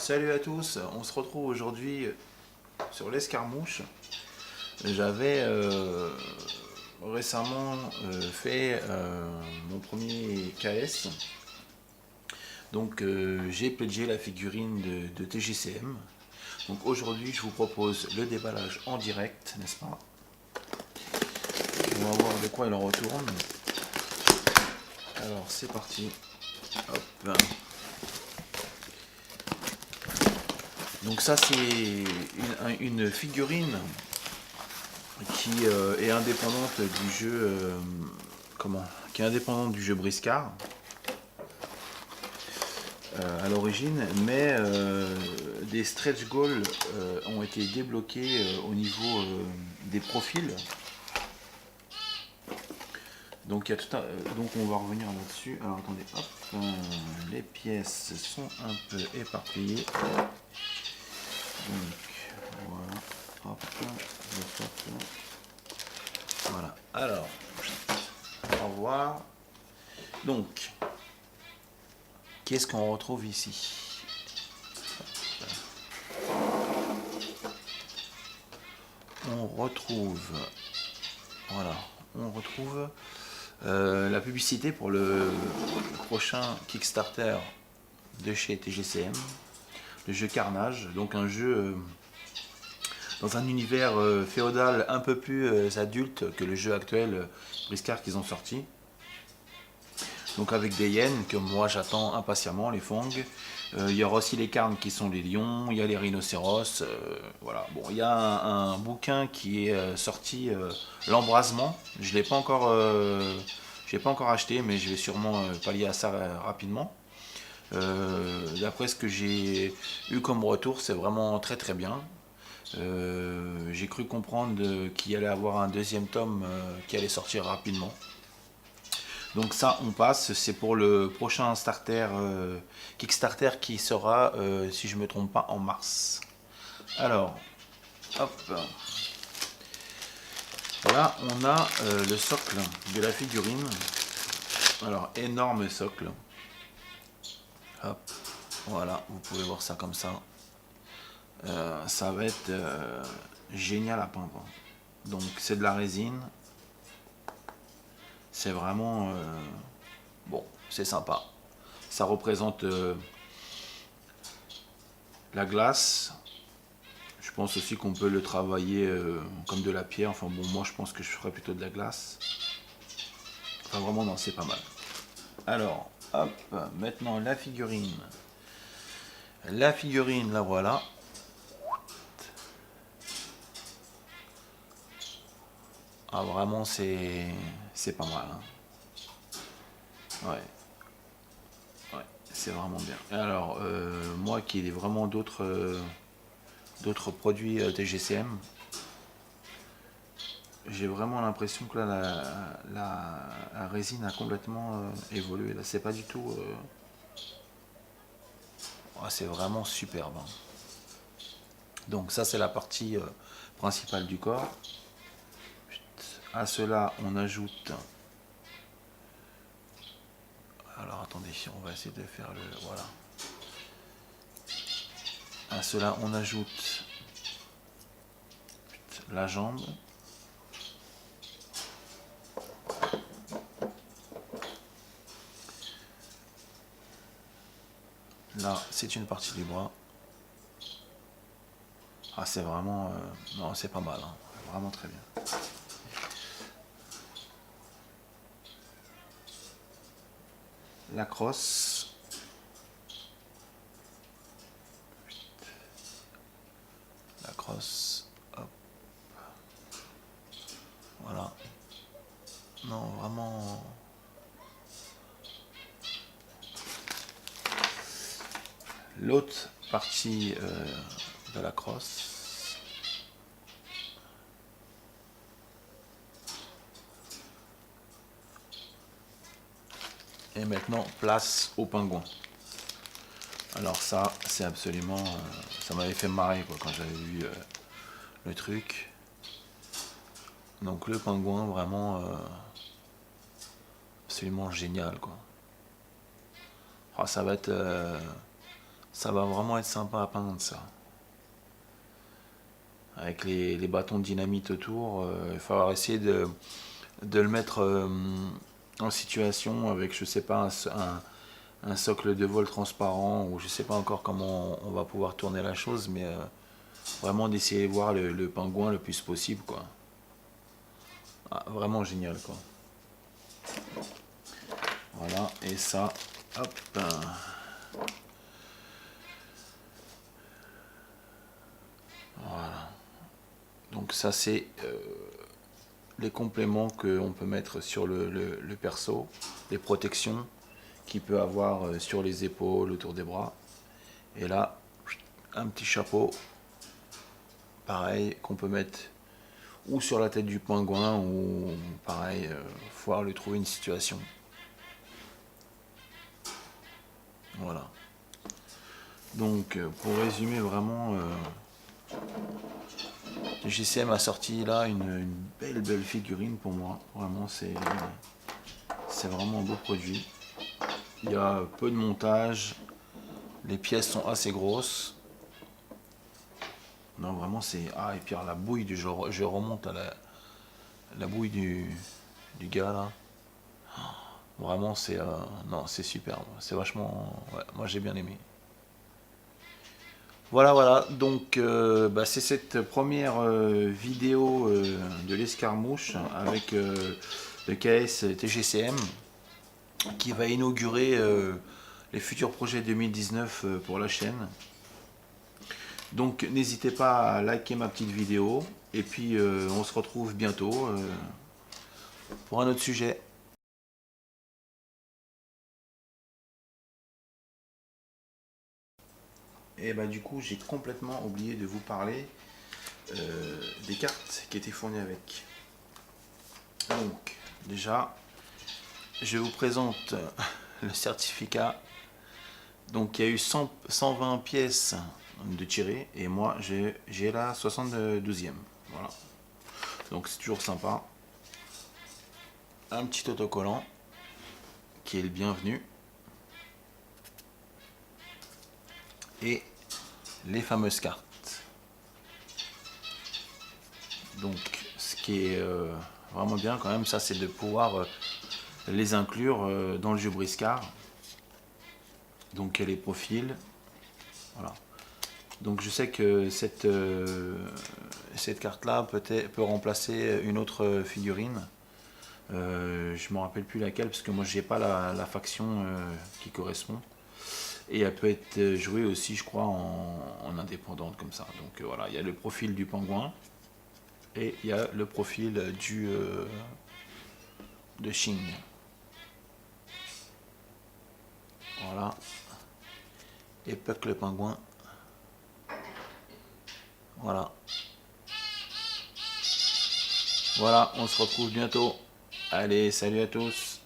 Salut à tous, on se retrouve aujourd'hui sur l'escarmouche. J'avais récemment fait mon premier KS. Donc j'ai pledgé la figurine de TGCM. Donc aujourd'hui je vous propose le déballage en direct, n'est-ce pas? On va voir de quoi il en retourne. Alors c'est parti. Hop. Donc ça c'est une figurine qui est indépendante du jeu qui est indépendante du jeu Briscard à l'origine, mais des stretch goals ont été débloqués au niveau des profils. Donc, il y a tout un, donc on va revenir là-dessus. Alors attendez, hop, les pièces sont un peu éparpillées. Donc voilà, hop, voilà. Alors, au revoir. Donc, qu'est-ce qu'on retrouve ici? On retrouve, voilà, on retrouve la publicité pour le prochain Kickstarter de chez TGCM, le jeu Carnage, donc un jeu dans un univers féodal un peu plus adulte que le jeu actuel Briscard qu'ils ont sorti. Donc avec des hyènes que moi j'attends impatiemment, les Fong. Il y aura aussi les carnes qui sont les lions, il y a les rhinocéros. Voilà. Bon, il y a un bouquin qui est sorti, l'embrasement. Je l'ai pas encore, acheté, mais je vais sûrement pallier à ça rapidement. D'après ce que j'ai eu comme retour, c'est vraiment très très bien. J'ai cru comprendre qu'il allait avoir un deuxième tome qui allait sortir rapidement. Donc ça, on passe, c'est pour le prochain starter Kickstarter qui sera, si je ne me trompe pas, en mars. Alors, hop. Là, on a le socle de la figurine. Alors, énorme socle. Hop, voilà, vous pouvez voir ça comme ça. Ça va être génial à peindre. Donc, c'est de la résine. C'est vraiment bon, c'est sympa. Ça représente la glace. Je pense aussi qu'on peut le travailler comme de la pierre. Enfin bon, moi je pense que je ferais plutôt de la glace. Enfin vraiment, non, c'est pas mal. Alors, hop, maintenant la figurine. La figurine, la voilà. Ah, vraiment, c'est pas mal. Hein. Ouais. Ouais, c'est vraiment bien. Alors, moi qui ai vraiment d'autres produits TGCM, j'ai vraiment l'impression que là, la résine a complètement évolué. Là, c'est pas du tout... Oh, c'est vraiment superbe. Hein. Donc ça, c'est la partie principale du corps. À cela, on ajoute... Alors, attendez, on va essayer de faire le... Voilà. À cela, on ajoute la jambe. Là, c'est une partie du bras. Ah, c'est vraiment... non, c'est pas mal. Hein. Vraiment très bien. La crosse. La crosse. Hop. Voilà. Non, vraiment... L'autre partie de la crosse. Et maintenant, place au pingouin. Alors ça, c'est absolument... ça m'avait fait marrer quoi, quand j'avais vu le truc. Donc le pingouin, vraiment... absolument génial quoi. Oh, ça va être Ça va vraiment être sympa à peindre ça. Avec les bâtons de dynamite autour, il va falloir essayer de le mettre en situation avec, je sais pas, un socle de vol transparent, ou je sais pas encore comment on va pouvoir tourner la chose, mais vraiment d'essayer de voir le pingouin le plus possible, quoi. Ah, vraiment génial, quoi. Voilà, et ça, hop. Voilà. Donc ça, c'est les compléments qu'on peut mettre sur le perso, les protections qu'il peut avoir sur les épaules, autour des bras. Et là, un petit chapeau, pareil, qu'on peut mettre ou sur la tête du pingouin, ou pareil, faut lui trouver une situation. Voilà. Donc, pour résumer vraiment, GCM a sorti là une belle figurine pour moi. Vraiment, c'est vraiment un beau produit. Il y a peu de montage, les pièces sont assez grosses. Non, vraiment, c'est... Ah, et puis alors, la bouille, je remonte à la bouille du gars là. Vraiment, c'est non, c'est superbe. C'est vachement... Ouais, moi, j'ai bien aimé. Voilà. Donc, bah, c'est cette première vidéo de l'escarmouche avec le KS TGCM qui va inaugurer les futurs projets 2019 pour la chaîne. Donc, n'hésitez pas à liker ma petite vidéo. Et puis, on se retrouve bientôt pour un autre sujet. Et bah du coup, j'ai complètement oublié de vous parler des cartes qui étaient fournies avec. Donc, déjà, je vous présente le certificat. Donc, il y a eu 120 pièces de tirées et moi, j'ai la 72e. Voilà. Donc, c'est toujours sympa. Un petit autocollant qui est le bienvenu. Et les fameuses cartes. Donc, ce qui est vraiment bien quand même, ça, c'est de pouvoir les inclure dans le jeu briscard. Donc, les profils. Voilà. Donc, je sais que cette carte-là peut remplacer une autre figurine. Je ne me rappelle plus laquelle, parce que moi, j'ai pas la faction qui correspond. Et elle peut être jouée aussi, je crois, en indépendante comme ça. Donc voilà, il y a le profil du pingouin et il y a le profil de Xing. Voilà. Et Puck le pingouin. Voilà. Voilà, on se retrouve bientôt. Allez, salut à tous.